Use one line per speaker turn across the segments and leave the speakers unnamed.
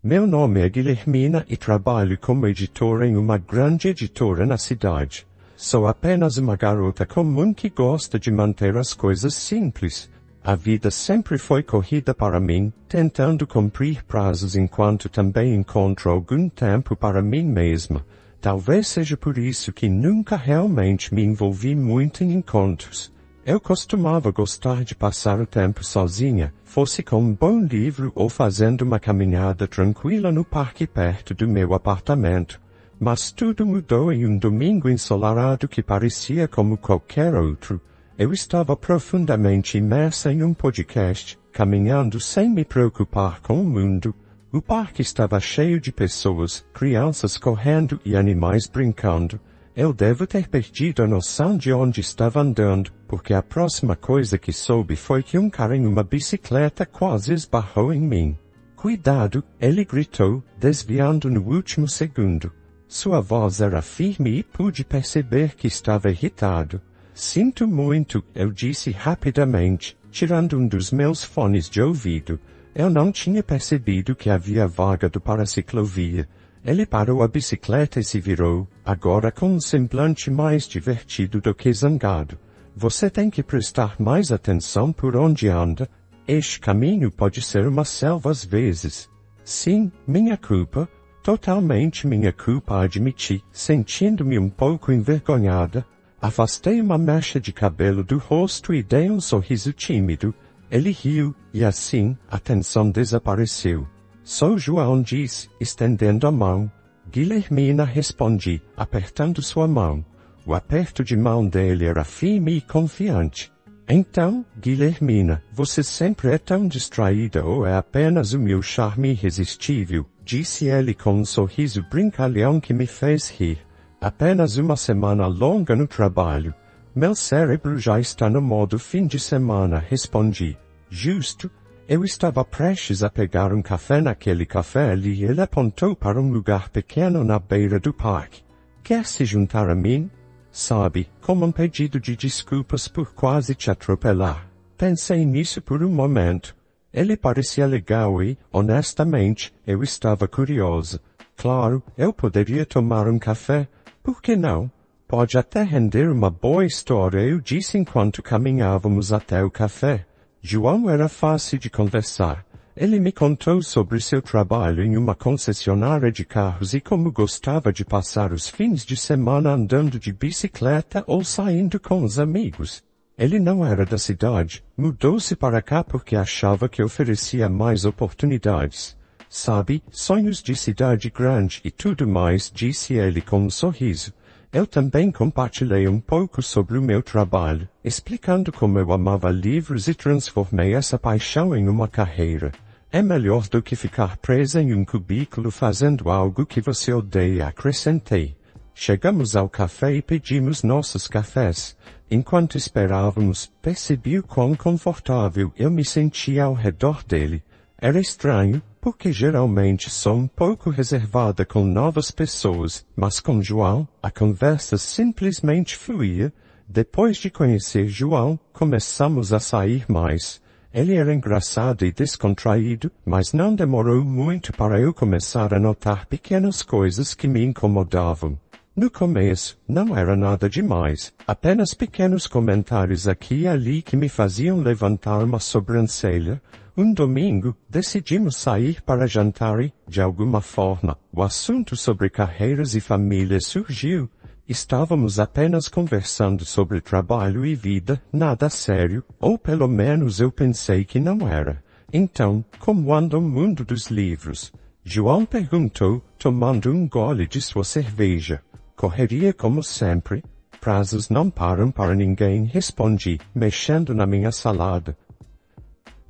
Meu nome é Guilhermina e trabalho como editora em uma grande editora na cidade. Sou apenas uma garota comum que gosta de manter as coisas simples. A vida sempre foi corrida para mim, tentando cumprir prazos enquanto também encontro algum tempo para mim mesma. Talvez seja por isso que nunca realmente me envolvi muito em encontros. Eu costumava gostar de passar o tempo sozinha, fosse com um bom livro ou fazendo uma caminhada tranquila no parque perto do meu apartamento. Mas tudo mudou em um domingo ensolarado que parecia como qualquer outro. Eu estava profundamente imersa em um podcast, caminhando sem me preocupar com o mundo. O parque estava cheio de pessoas, crianças correndo e animais brincando. Eu devo ter perdido a noção de onde estava andando, porque a próxima coisa que soube foi que um cara em uma bicicleta quase esbarrou em mim. Cuidado, ele gritou, desviando no último segundo. Sua voz era firme e pude perceber que estava irritado. Sinto muito, eu disse rapidamente, tirando um dos meus fones de ouvido. Eu não tinha percebido que havia vaga para a ciclovia. Ele parou a bicicleta e se virou, agora com um semblante mais divertido do que zangado. Você tem que prestar mais atenção por onde anda. Este caminho pode ser uma selva às vezes. Sim, minha culpa. Totalmente minha culpa, admiti, sentindo-me um pouco envergonhada. Afastei uma mecha de cabelo do rosto e dei um sorriso tímido. Ele riu, e assim, a tensão desapareceu. Sou João, disse, estendendo a mão. Guilhermina, respondi, apertando sua mão. O aperto de mão dele era firme e confiante. Então, Guilhermina, você sempre é tão distraída ou é apenas o meu charme irresistível? Disse ele com um sorriso brincalhão que me fez rir. Apenas uma semana longa no trabalho. Meu cérebro já está no modo fim de semana, respondi. Justo. Eu estava prestes a pegar um café naquele café ali e ele apontou para um lugar pequeno na beira do parque. Quer se juntar a mim? Sabe, como um pedido de desculpas por quase te atropelar. Pensei nisso por um momento. Ele parecia legal e, honestamente, eu estava curiosa. Claro, eu poderia tomar um café. Por que não? Pode até render uma boa história, eu disse enquanto caminhávamos até o café. João era fácil de conversar. Ele me contou sobre seu trabalho em uma concessionária de carros e como gostava de passar os fins de semana andando de bicicleta ou saindo com os amigos. Ele não era da cidade, mudou-se para cá porque achava que oferecia mais oportunidades. Sabe, sonhos de cidade grande e tudo mais, disse ele com um sorriso. Eu também compartilhei um pouco sobre o meu trabalho, explicando como eu amava livros e transformei essa paixão em uma carreira. É melhor do que ficar presa em um cubículo fazendo algo que você odeia, acrescentei. Chegamos ao café e pedimos nossos cafés. Enquanto esperávamos, percebi o quão confortável eu me sentia ao redor dele. Era estranho, porque geralmente sou um pouco reservada com novas pessoas, mas com João, a conversa simplesmente fluía. Depois de conhecer João, começamos a sair mais. Ele era engraçado e descontraído, mas não demorou muito para eu começar a notar pequenas coisas que me incomodavam. No começo, não era nada demais, apenas pequenos comentários aqui e ali que me faziam levantar uma sobrancelha. Um domingo, decidimos sair para jantar e, de alguma forma, o assunto sobre carreiras e família surgiu. Estávamos apenas conversando sobre trabalho e vida, nada sério, ou pelo menos eu pensei que não era. Então, como anda o mundo dos livros? João perguntou, tomando um gole de sua cerveja. Correria como sempre. Prazos não param para ninguém, respondi, mexendo na minha salada.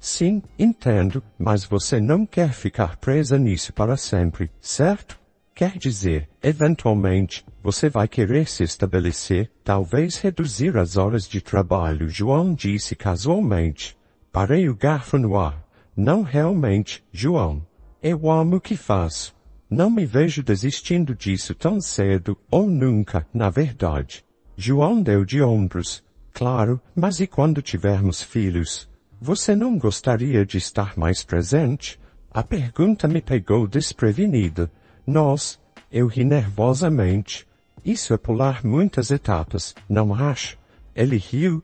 Sim, entendo, mas você não quer ficar presa nisso para sempre, certo? Quer dizer, eventualmente, você vai querer se estabelecer, talvez reduzir as horas de trabalho, João disse casualmente. Parei o garfo no ar. Não realmente, João. Eu amo o que faço. Não me vejo desistindo disso tão cedo, ou nunca, na verdade. João deu de ombros. Claro, mas e quando tivermos filhos? Você não gostaria de estar mais presente? A pergunta me pegou desprevenida. Nós, eu ri nervosamente. Isso é pular muitas etapas, não acha? Ele riu.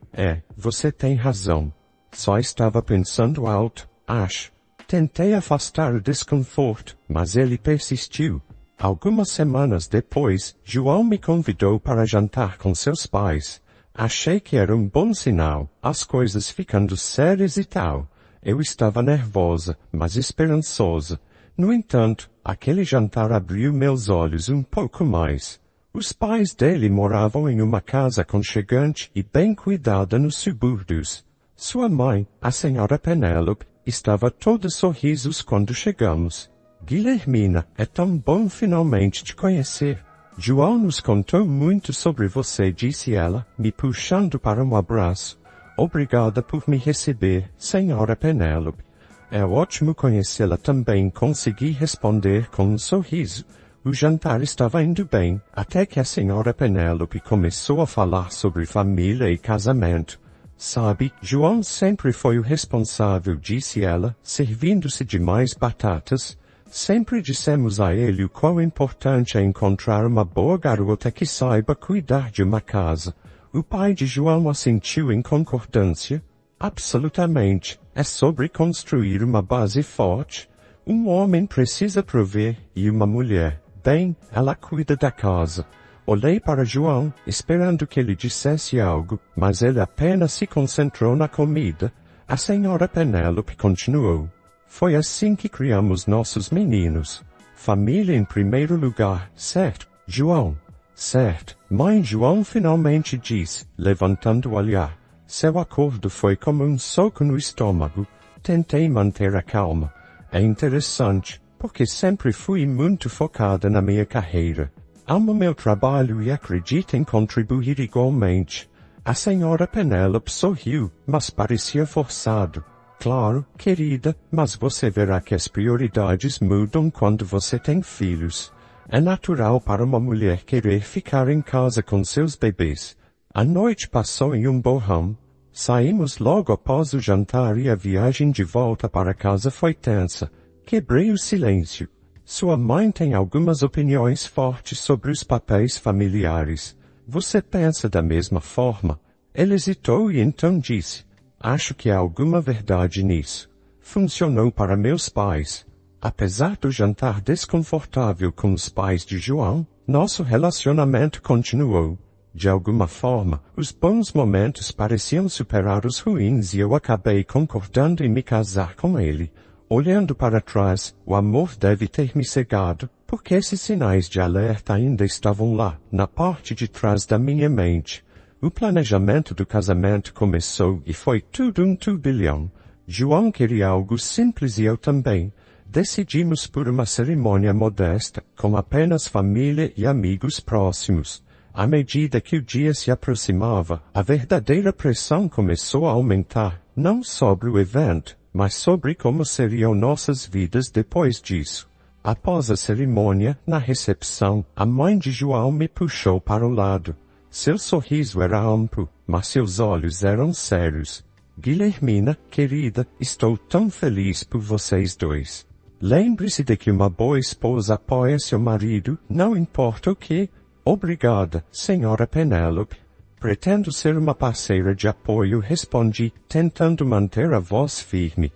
Você tem razão. Só estava pensando alto, acho. Tentei afastar o desconforto, mas ele persistiu. Algumas semanas depois, João me convidou para jantar com seus pais. Achei que era um bom sinal, as coisas ficando sérias e tal. Eu estava nervosa, mas esperançosa. No entanto, aquele jantar abriu meus olhos um pouco mais. Os pais dele moravam em uma casa aconchegante e bem cuidada nos subúrbios. Sua mãe, a senhora Penélope, estava toda sorrisos quando chegamos. Guilhermina, é tão bom finalmente te conhecer. João nos contou muito sobre você, disse ela, me puxando para um abraço. Obrigada por me receber, senhora Penélope. É ótimo conhecê-la também, consegui responder com um sorriso. O jantar estava indo bem, até que a senhora Penélope começou a falar sobre família e casamento. Sabe, João sempre foi o responsável, disse ela, servindo-se de mais batatas. Sempre dissemos a ele o quão importante é encontrar uma boa garota que saiba cuidar de uma casa. O pai de João assentiu em concordância. Absolutamente, é sobre construir uma base forte. Um homem precisa prover, e uma mulher, bem, ela cuida da casa. Olhei para João, esperando que ele dissesse algo, mas ele apenas se concentrou na comida. A senhora Penélope continuou. Foi assim que criamos nossos meninos. Família em primeiro lugar, certo, João? Certo, mãe. João finalmente disse, levantando o olhar. Seu acordo foi como um soco no estômago. Tentei manter a calma. É interessante, porque sempre fui muito focada na minha carreira. Amo meu trabalho e acredito em contribuir igualmente. A senhora Penélope sorriu, mas parecia forçado. Claro, querida, mas você verá que as prioridades mudam quando você tem filhos. É natural para uma mulher querer ficar em casa com seus bebês. A noite passou em um borrão. Saímos logo após o jantar e a viagem de volta para casa foi tensa. Quebrei o silêncio. Sua mãe tem algumas opiniões fortes sobre os papéis familiares. Você pensa da mesma forma? Ele hesitou e então disse. Acho que há alguma verdade nisso. Funcionou para meus pais. Apesar do jantar desconfortável com os pais de João, nosso relacionamento continuou. De alguma forma, os bons momentos pareciam superar os ruins e eu acabei concordando em me casar com ele. Olhando para trás, o amor deve ter me cegado, porque esses sinais de alerta ainda estavam lá, na parte de trás da minha mente. O planejamento do casamento começou e foi tudo um turbilhão. João queria algo simples e eu também. Decidimos por uma cerimônia modesta, com apenas família e amigos próximos. À medida que o dia se aproximava, a verdadeira pressão começou a aumentar, não sobre o evento, mas sobre como seriam nossas vidas depois disso. Após a cerimônia, na recepção, a mãe de João me puxou para o lado. Seu sorriso era amplo, mas seus olhos eram sérios. Guilhermina, querida, estou tão feliz por vocês dois. Lembre-se de que uma boa esposa apoia seu marido, não importa o que. Obrigada, senhora Penélope. Pretendo ser uma parceira de apoio, respondi, tentando manter a voz firme.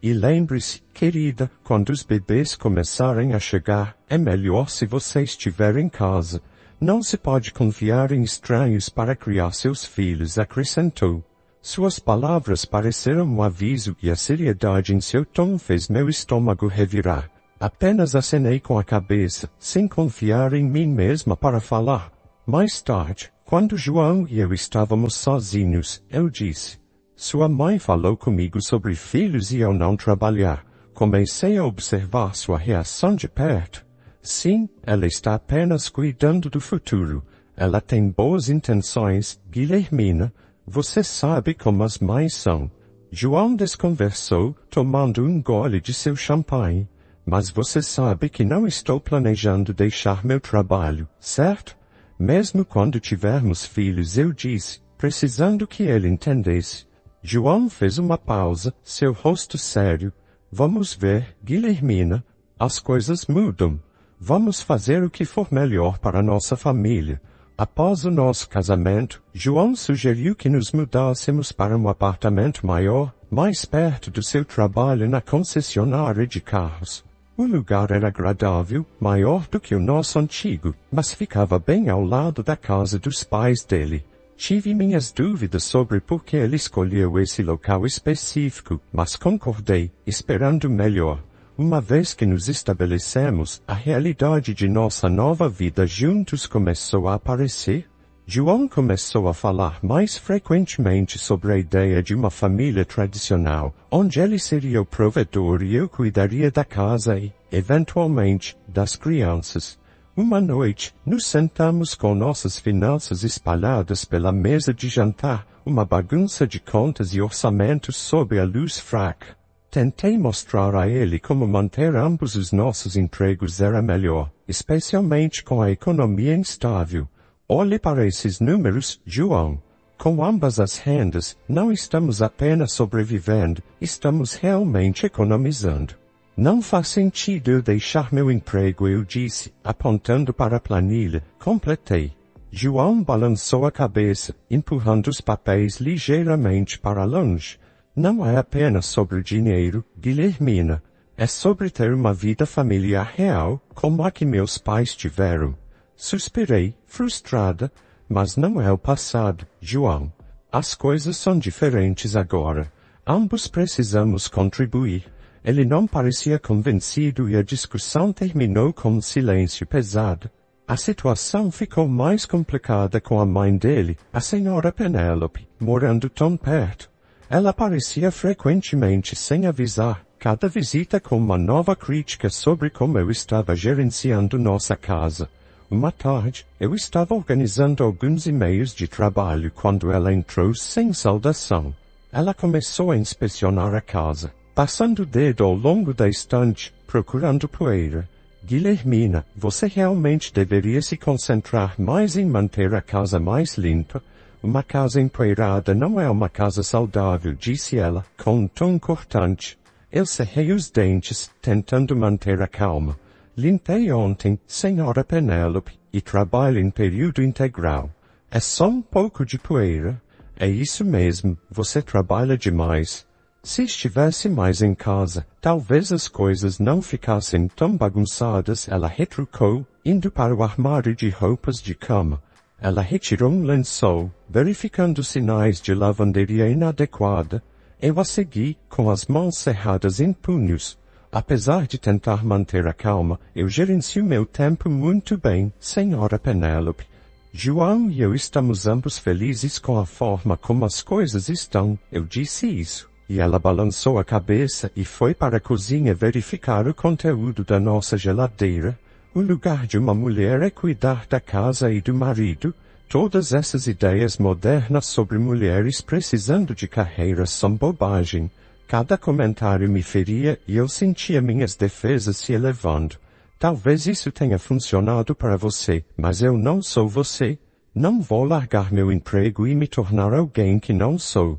E lembre-se, querida, quando os bebês começarem a chegar, é melhor se você estiver em casa. Não se pode confiar em estranhos para criar seus filhos, acrescentou. Suas palavras pareceram um aviso e a seriedade em seu tom fez meu estômago revirar. Apenas acenei com a cabeça, sem confiar em mim mesma para falar. Mais tarde, quando João e eu estávamos sozinhos, eu disse. Sua mãe falou comigo sobre filhos e eu não trabalhar. Comecei a observar sua reação de perto. Sim, ela está apenas cuidando do futuro. Ela tem boas intenções, Guilhermina. Você sabe como as mães são. João desconversou, tomando um gole de seu champanhe. Mas você sabe que não estou planejando deixar meu trabalho, certo? Mesmo quando tivermos filhos, eu disse, precisando que ele entendesse. João fez uma pausa, seu rosto sério. Vamos ver, Guilhermina, as coisas mudam. Vamos fazer o que for melhor para nossa família. Após o nosso casamento, João sugeriu que nos mudássemos para um apartamento maior, mais perto do seu trabalho na concessionária de carros. O lugar era agradável, maior do que o nosso antigo, mas ficava bem ao lado da casa dos pais dele. Tive minhas dúvidas sobre por que ele escolheu esse local específico, mas concordei, esperando melhor. Uma vez que nos estabelecemos, a realidade de nossa nova vida juntos começou a aparecer. João começou a falar mais frequentemente sobre a ideia de uma família tradicional, onde ele seria o provedor e eu cuidaria da casa e, eventualmente, das crianças. Uma noite, nos sentamos com nossas finanças espalhadas pela mesa de jantar, uma bagunça de contas e orçamentos sob a luz fraca. Tentei mostrar a ele como manter ambos os nossos empregos era melhor, especialmente com a economia instável. Olhe para esses números, João. Com ambas as rendas, não estamos apenas sobrevivendo, estamos realmente economizando. Não faz sentido eu deixar meu emprego, eu disse, apontando para a planilha. Completei. João balançou a cabeça, empurrando os papéis ligeiramente para longe. Não é apenas sobre dinheiro, Guilhermina. É sobre ter uma vida familiar real, como a que meus pais tiveram. Suspirei, frustrada, mas não é o passado, João. As coisas são diferentes agora. Ambos precisamos contribuir. Ele não parecia convencido e a discussão terminou com um silêncio pesado. A situação ficou mais complicada com a mãe dele, a senhora Penélope, morando tão perto. Ela aparecia frequentemente sem avisar, cada visita com uma nova crítica sobre como eu estava gerenciando nossa casa. Uma tarde, eu estava organizando alguns e-mails de trabalho quando ela entrou sem saudação. Ela começou a inspecionar a casa, passando o dedo ao longo da estante, procurando poeira. Guilhermina, você realmente deveria se concentrar mais em manter a casa mais limpa. Uma casa empoeirada não é uma casa saudável, disse ela, com um tom cortante. Eu cerrei os dentes, tentando manter a calma. Limpei ontem, senhora Penélope, e trabalho em período integral. É só um pouco de poeira. É isso mesmo, você trabalha demais. Se estivesse mais em casa, talvez as coisas não ficassem tão bagunçadas, ela retrucou, indo para o armário de roupas de cama. Ela retirou um lençol, verificando sinais de lavanderia inadequada. Eu a segui, com as mãos cerradas em punhos. Apesar de tentar manter a calma, eu gerencio meu tempo muito bem, senhora Penélope. João e eu estamos ambos felizes com a forma como as coisas estão, eu disse isso. E ela balançou a cabeça e foi para a cozinha verificar o conteúdo da nossa geladeira. O lugar de uma mulher é cuidar da casa e do marido. Todas essas ideias modernas sobre mulheres precisando de carreiras são bobagem. Cada comentário me feria e eu sentia minhas defesas se elevando. Talvez isso tenha funcionado para você, mas eu não sou você. Não vou largar meu emprego e me tornar alguém que não sou.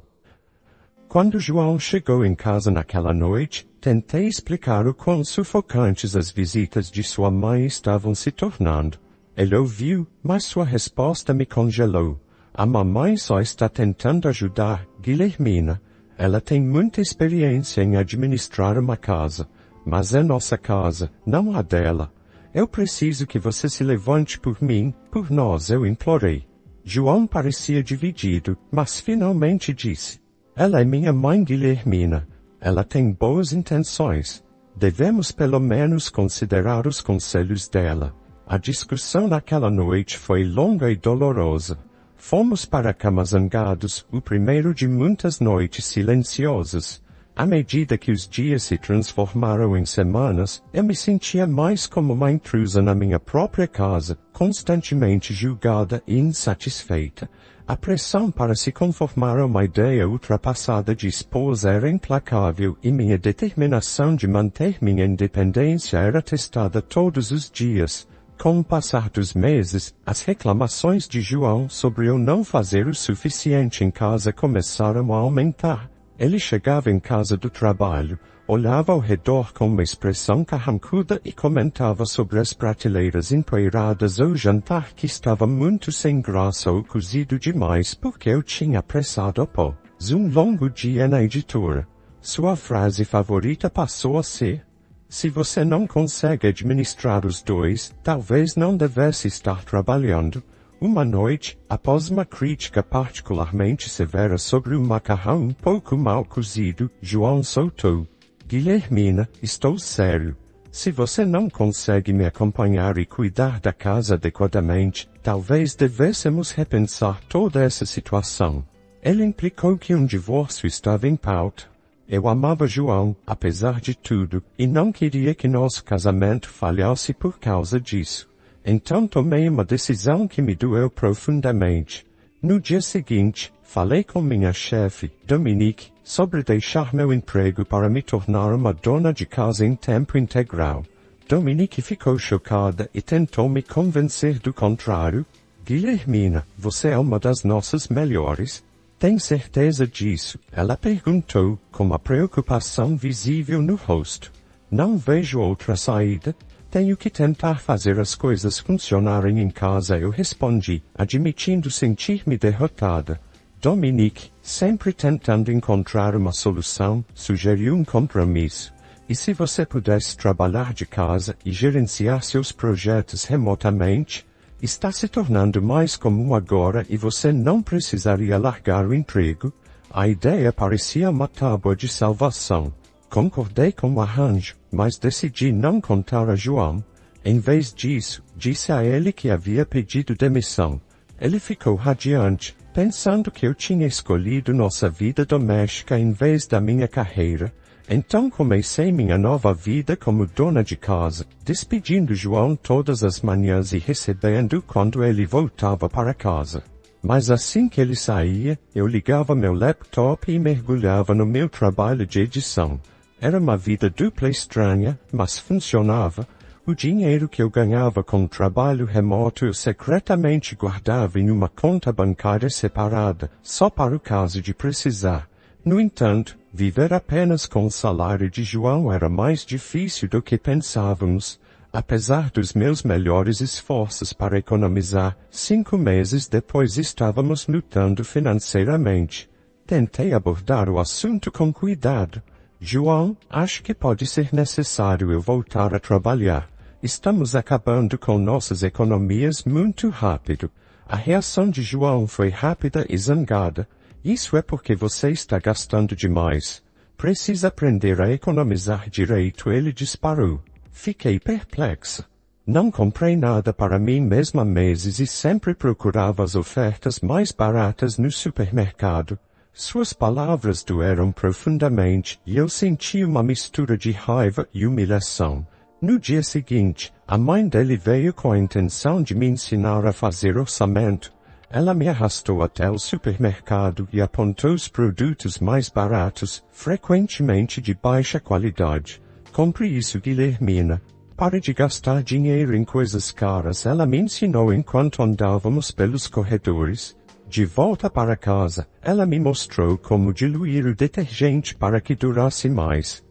Quando João chegou em casa naquela noite, tentei explicar o quão sufocantes as visitas de sua mãe estavam se tornando. Ele ouviu, mas sua resposta me congelou. A mamãe só está tentando ajudar, Guilhermina. Ela tem muita experiência em administrar uma casa, mas é nossa casa, não a dela. Eu preciso que você se levante por mim, por nós, eu implorei. João parecia dividido, mas finalmente disse. Ela é minha mãe, Guilhermina. Ela tem boas intenções. Devemos pelo menos considerar os conselhos dela. A discussão naquela noite foi longa e dolorosa. Fomos para a cama zangados, o primeiro de muitas noites silenciosas. À medida que os dias se transformaram em semanas, eu me sentia mais como uma intrusa na minha própria casa, constantemente julgada e insatisfeita. A pressão para se conformar a uma ideia ultrapassada de esposa era implacável e minha determinação de manter minha independência era testada todos os dias. Com o passar dos meses, as reclamações de João sobre eu não fazer o suficiente em casa começaram a aumentar. Ele chegava em casa do trabalho, Olhava ao redor com uma expressão carrancuda e comentava sobre as prateleiras empoeiradas ou jantar que estava muito sem graça ou cozido demais porque eu tinha apressado após um longo dia na editora. Sua frase favorita passou a ser: se você não consegue administrar os dois, talvez não devesse estar trabalhando. Uma noite, após uma crítica particularmente severa sobre o macarrão um pouco mal cozido, João soltou: Guilhermina, estou sério. Se você não consegue me acompanhar e cuidar da casa adequadamente, talvez devêssemos repensar toda essa situação. Ele implicou que um divórcio estava em pauta. Eu amava João, apesar de tudo, e não queria que nosso casamento falhasse por causa disso. Então tomei uma decisão que me doeu profundamente. No dia seguinte, falei com minha chefe, Dominique, sobre deixar meu emprego para me tornar uma dona de casa em tempo integral. Dominique ficou chocada e tentou me convencer do contrário. Guilhermina, você é uma das nossas melhores. Tem certeza disso? Ela perguntou, com uma preocupação visível no rosto. Não vejo outra saída. Tenho que tentar fazer as coisas funcionarem em casa, eu respondi, admitindo sentir-me derrotada. Dominique, sempre tentando encontrar uma solução, sugeriu um compromisso. E se você pudesse trabalhar de casa e gerenciar seus projetos remotamente? Está se tornando mais comum agora e você não precisaria largar o emprego? A ideia parecia uma tábua de salvação. Concordei com o arranjo, mas decidi não contar a João. Em vez disso, disse a ele que havia pedido demissão. Ele ficou radiante, pensando que eu tinha escolhido nossa vida doméstica em vez da minha carreira. Então comecei minha nova vida como dona de casa, despedindo João todas as manhãs e recebendo quando ele voltava para casa. Mas assim que ele saía, eu ligava meu laptop e mergulhava no meu trabalho de edição. Era uma vida dupla estranha, mas funcionava. O dinheiro que eu ganhava com o trabalho remoto eu secretamente guardava em uma conta bancária separada, só para o caso de precisar. No entanto, viver apenas com o salário de João era mais difícil do que pensávamos. Apesar dos meus melhores esforços para economizar, 5 meses depois estávamos lutando financeiramente. Tentei abordar o assunto com cuidado. João, acho que pode ser necessário eu voltar a trabalhar. Estamos acabando com nossas economias muito rápido. A reação de João foi rápida e zangada. Isso é porque você está gastando demais. Precisa aprender a economizar direito, ele disparou. Fiquei perplexa. Não comprei nada para mim mesma há meses e sempre procurava as ofertas mais baratas no supermercado. Suas palavras doeram profundamente e eu senti uma mistura de raiva e humilhação. No dia seguinte, a mãe dele veio com a intenção de me ensinar a fazer orçamento. Ela me arrastou até o supermercado e apontou os produtos mais baratos, frequentemente de baixa qualidade. Compre isso, Guilhermina. Pare de gastar dinheiro em coisas caras, ela me ensinou enquanto andávamos pelos corredores. De volta para casa, ela me mostrou como diluir o detergente para que durasse mais.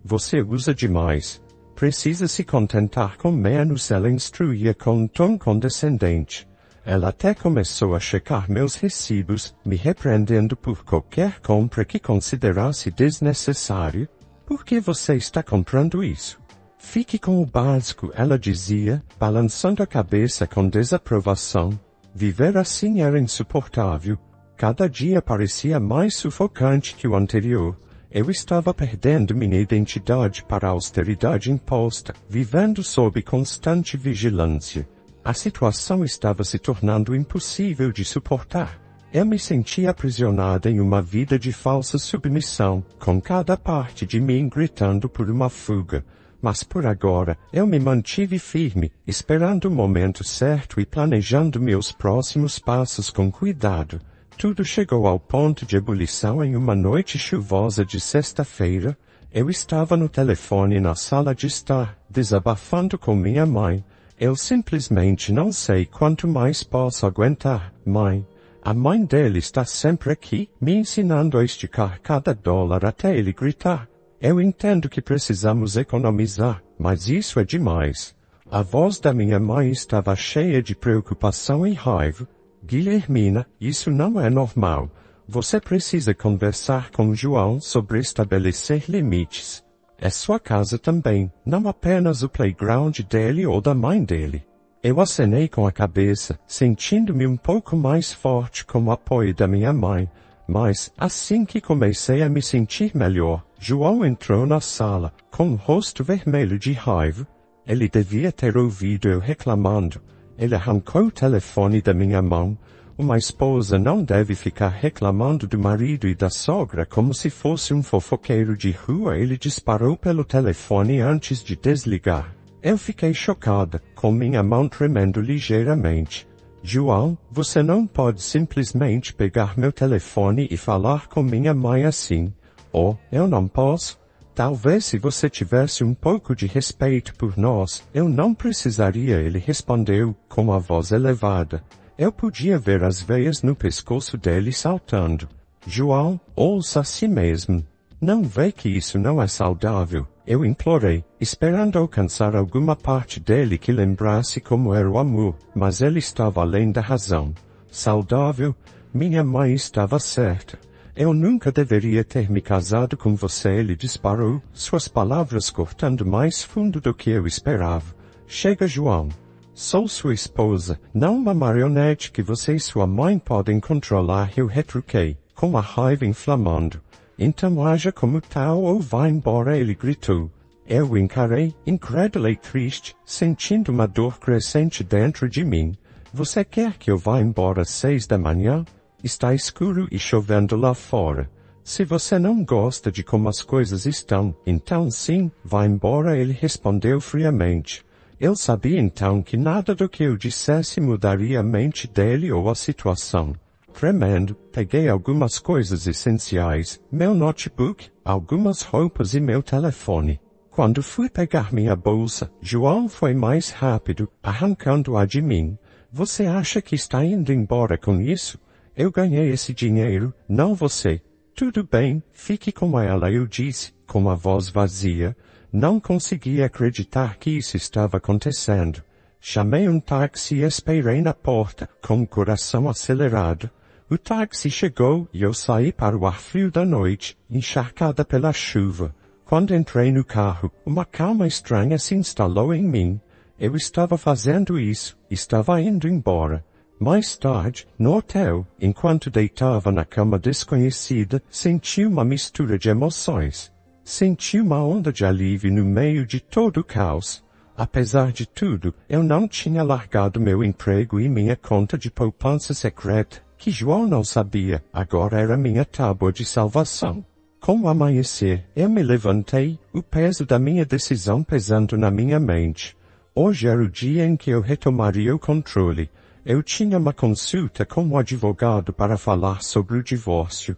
Você usa demais. Precisa se contentar com menos, ela instruía com um tom condescendente. Ela até começou a checar meus recibos, me repreendendo por qualquer compra que considerasse desnecessária. Por que você está comprando isso? Fique com o básico, ela dizia, balançando a cabeça com desaprovação. Viver assim era insuportável. Cada dia parecia mais sufocante que o anterior. Eu estava perdendo minha identidade para a austeridade imposta, vivendo sob constante vigilância. A situação estava se tornando impossível de suportar. Eu me sentia aprisionada em uma vida de falsa submissão, com cada parte de mim gritando por uma fuga. Mas por agora, eu me mantive firme, esperando o momento certo e planejando meus próximos passos com cuidado. Tudo chegou ao ponto de ebulição em uma noite chuvosa de sexta-feira. Eu estava no telefone na sala de estar, desabafando com minha mãe. Eu simplesmente não sei quanto mais posso aguentar, mãe. A mãe dele está sempre aqui, me ensinando a esticar cada dólar até ele gritar. Eu entendo que precisamos economizar, mas isso é demais. A voz da minha mãe estava cheia de preocupação e raiva. Guilhermina, isso não é normal. Você precisa conversar com João sobre estabelecer limites. É sua casa também, não apenas o playground dele ou da mãe dele. Eu acenei com a cabeça, sentindo-me um pouco mais forte com o apoio da minha mãe. Mas, assim que comecei a me sentir melhor, João entrou na sala, com o rosto vermelho de raiva. Ele devia ter ouvido eu reclamando. Ele arrancou o telefone da minha mão. Uma esposa não deve ficar reclamando do marido e da sogra como se fosse um fofoqueiro de rua. Ele disparou pelo telefone antes de desligar. Eu fiquei chocada, com minha mão tremendo ligeiramente. João, você não pode simplesmente pegar meu telefone e falar com minha mãe assim. Oh, eu não posso? Talvez se você tivesse um pouco de respeito por nós, eu não precisaria, ele respondeu, com a voz elevada. Eu podia ver as veias no pescoço dele saltando. João, ouça a si mesmo. Não vê que isso não é saudável? Eu implorei, esperando alcançar alguma parte dele que lembrasse como era o amor, mas ele estava além da razão. Saudável? Minha mãe estava certa. Eu nunca deveria ter me casado com você, ele disparou, suas palavras cortando mais fundo do que eu esperava. Chega, João. Sou sua esposa, não uma marionete que você e sua mãe podem controlar, eu retruquei, com a raiva inflamando. Então haja como tal ou vá embora, ele gritou. Eu encarei, incrédula e triste, sentindo uma dor crescente dentro de mim. Você quer que eu vá embora às 6 da manhã? Está escuro e chovendo lá fora. Se você não gosta de como as coisas estão, então sim, vá embora, ele respondeu friamente. Eu sabia então que nada do que eu dissesse mudaria a mente dele ou a situação. Tremendo, peguei algumas coisas essenciais, meu notebook, algumas roupas e meu telefone. Quando fui pegar minha bolsa, João foi mais rápido, arrancando-a de mim. Você acha que está indo embora com isso? Eu ganhei esse dinheiro, não você. Tudo bem, fique com ela, eu disse, com a voz vazia. Não consegui acreditar que isso estava acontecendo. Chamei um táxi e esperei na porta, com o coração acelerado. O táxi chegou e eu saí para o ar frio da noite, encharcada pela chuva. Quando entrei no carro, uma calma estranha se instalou em mim. Eu estava fazendo isso, estava indo embora. Mais tarde, no hotel, enquanto deitava na cama desconhecida, senti uma mistura de emoções. Senti uma onda de alívio no meio de todo o caos. Apesar de tudo, eu não tinha largado meu emprego e minha conta de poupança secreta, que João não sabia, agora era minha tábua de salvação. Com o amanhecer, eu me levantei, o peso da minha decisão pesando na minha mente. Hoje era o dia em que eu retomaria o controle. Eu tinha uma consulta com um advogado para falar sobre o divórcio.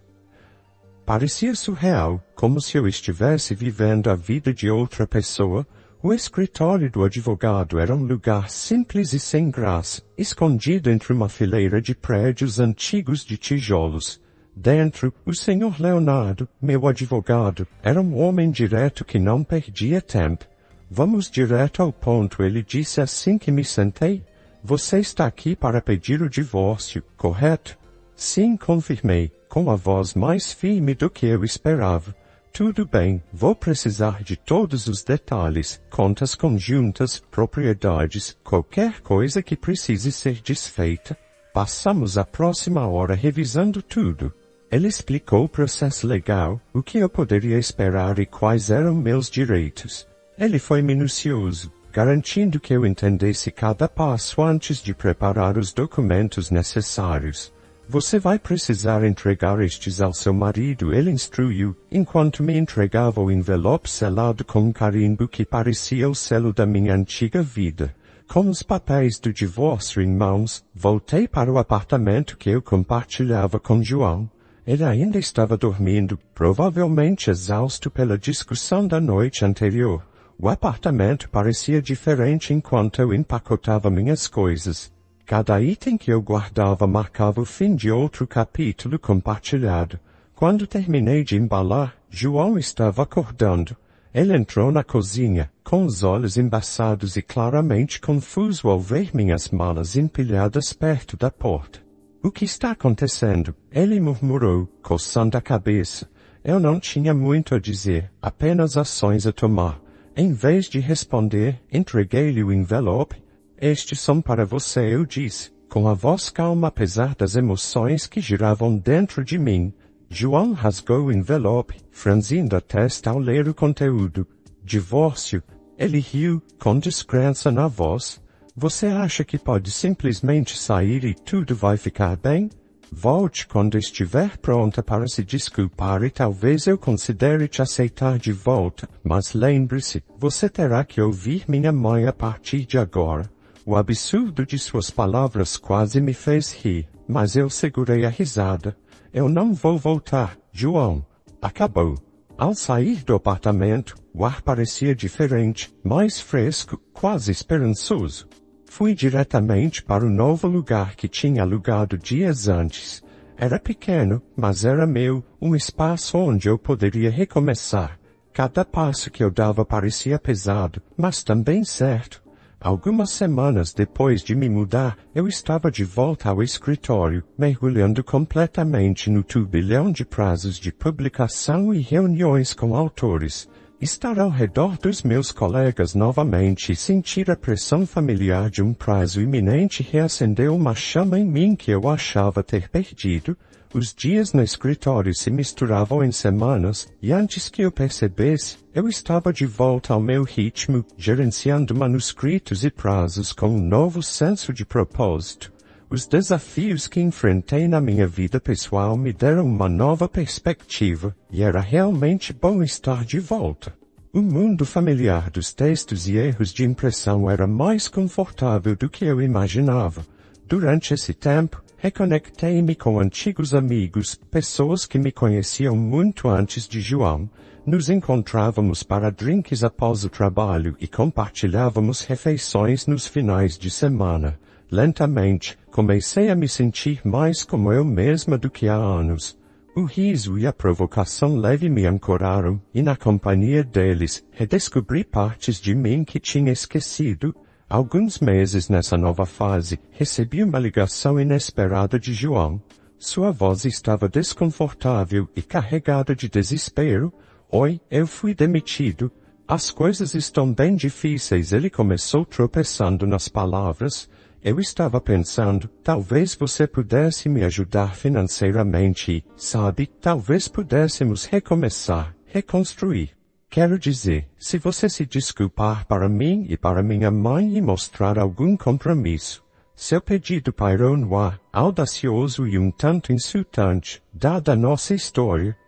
Parecia surreal, como se eu estivesse vivendo a vida de outra pessoa. O escritório do advogado era um lugar simples e sem graça, escondido entre uma fileira de prédios antigos de tijolos. Dentro, o senhor Leonardo, meu advogado, era um homem direto que não perdia tempo. Vamos direto ao ponto, ele disse assim que me sentei. Você está aqui para pedir o divórcio, correto? Sim, confirmei, com a voz mais firme do que eu esperava. Tudo bem, vou precisar de todos os detalhes, contas conjuntas, propriedades, qualquer coisa que precise ser desfeita. Passamos a próxima hora revisando tudo. Ele explicou o processo legal, o que eu poderia esperar e quais eram meus direitos. Ele foi minucioso, garantindo que eu entendesse cada passo antes de preparar os documentos necessários. Você vai precisar entregar estes ao seu marido, ele instruiu, enquanto me entregava o envelope selado com um carimbo que parecia o selo da minha antiga vida. Com os papéis do divórcio em mãos, voltei para o apartamento que eu compartilhava com João. Ele ainda estava dormindo, provavelmente exausto pela discussão da noite anterior. O apartamento parecia diferente enquanto eu empacotava minhas coisas. Cada item que eu guardava marcava o fim de outro capítulo compartilhado. Quando terminei de embalar, João estava acordando. Ele entrou na cozinha, com os olhos embaçados e claramente confuso ao ver minhas malas empilhadas perto da porta. O que está acontecendo? Ele murmurou, coçando a cabeça. Eu não tinha muito a dizer, apenas ações a tomar. Em vez de responder, entreguei-lhe o envelope. Estes são para você, eu disse, com a voz calma apesar das emoções que giravam dentro de mim. João rasgou o envelope, franzindo a testa ao ler o conteúdo. Divórcio. Ele riu, com descrença na voz. Você acha que pode simplesmente sair e tudo vai ficar bem? Volte quando estiver pronta para se desculpar e talvez eu considere te aceitar de volta, mas lembre-se, você terá que ouvir minha mãe a partir de agora. O absurdo de suas palavras quase me fez rir, mas eu segurei a risada. Eu não vou voltar, João. Acabou. Ao sair do apartamento, o ar parecia diferente, mais fresco, quase esperançoso. Fui diretamente para o novo lugar que tinha alugado dias antes. Era pequeno, mas era meu, um espaço onde eu poderia recomeçar. Cada passo que eu dava parecia pesado, mas também certo. Algumas semanas depois de me mudar, eu estava de volta ao escritório, mergulhando completamente no turbilhão de prazos de publicação e reuniões com autores. Estar ao redor dos meus colegas novamente e sentir a pressão familiar de um prazo iminente reacendeu uma chama em mim que eu achava ter perdido. Os dias no escritório se misturavam em semanas, e antes que eu percebesse, eu estava de volta ao meu ritmo, gerenciando manuscritos e prazos com um novo senso de propósito. Os desafios que enfrentei na minha vida pessoal me deram uma nova perspectiva, e era realmente bom estar de volta. O mundo familiar dos textos e erros de impressão era mais confortável do que eu imaginava. Durante esse tempo, reconectei-me com antigos amigos, pessoas que me conheciam muito antes de João. Nos encontrávamos para drinks após o trabalho e compartilhávamos refeições nos finais de semana. Lentamente, comecei a me sentir mais como eu mesma do que há anos. O riso e a provocação leve me ancoraram, e na companhia deles, redescobri partes de mim que tinha esquecido. Alguns meses nessa nova fase, recebi uma ligação inesperada de João. Sua voz estava desconfortável e carregada de desespero. Oi, eu fui demitido. As coisas estão bem difíceis. Ele começou tropeçando nas palavras. Eu estava pensando, talvez você pudesse me ajudar financeiramente e, sabe, talvez pudéssemos recomeçar, reconstruir. Quero dizer, se você se desculpar para mim e para minha mãe e mostrar algum compromisso. Seu pedido pairou no ar, audacioso e um tanto insultante, dada a nossa história.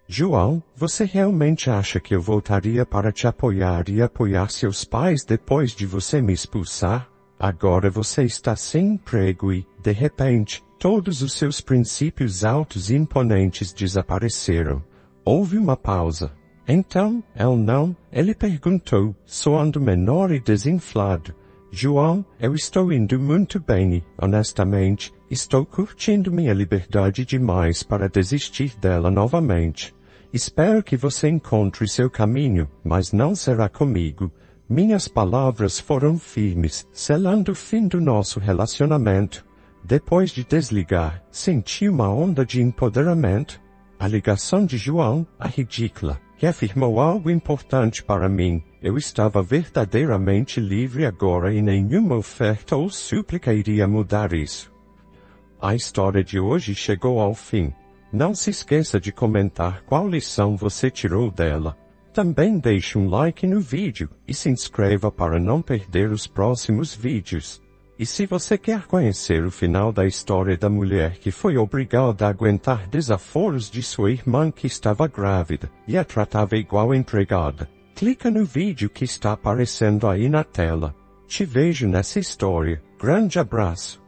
João, você realmente acha que eu voltaria para te apoiar e apoiar seus pais depois de você me expulsar? Agora você está sem emprego e, de repente, todos os seus princípios altos e imponentes desapareceram. Houve uma pausa. Então, ele perguntou, soando menor e desinflado. João, eu estou indo muito bem e, honestamente, estou curtindo minha liberdade demais para desistir dela novamente. Espero que você encontre seu caminho, mas não será comigo. Minhas palavras foram firmes, selando o fim do nosso relacionamento. Depois de desligar, senti uma onda de empoderamento. A ligação de João, a ridícula, reafirmou algo importante para mim. Eu estava verdadeiramente livre agora e nenhuma oferta ou súplica iria mudar isso. A história de hoje chegou ao fim. Não se esqueça de comentar qual lição você tirou dela. Também deixe um like no vídeo e se inscreva para não perder os próximos vídeos. E se você quer conhecer o final da história da mulher que foi obrigada a aguentar desaforos de sua irmã que estava grávida e a tratava igual empregada, clica no vídeo que está aparecendo aí na tela. Te vejo nessa história. Grande abraço.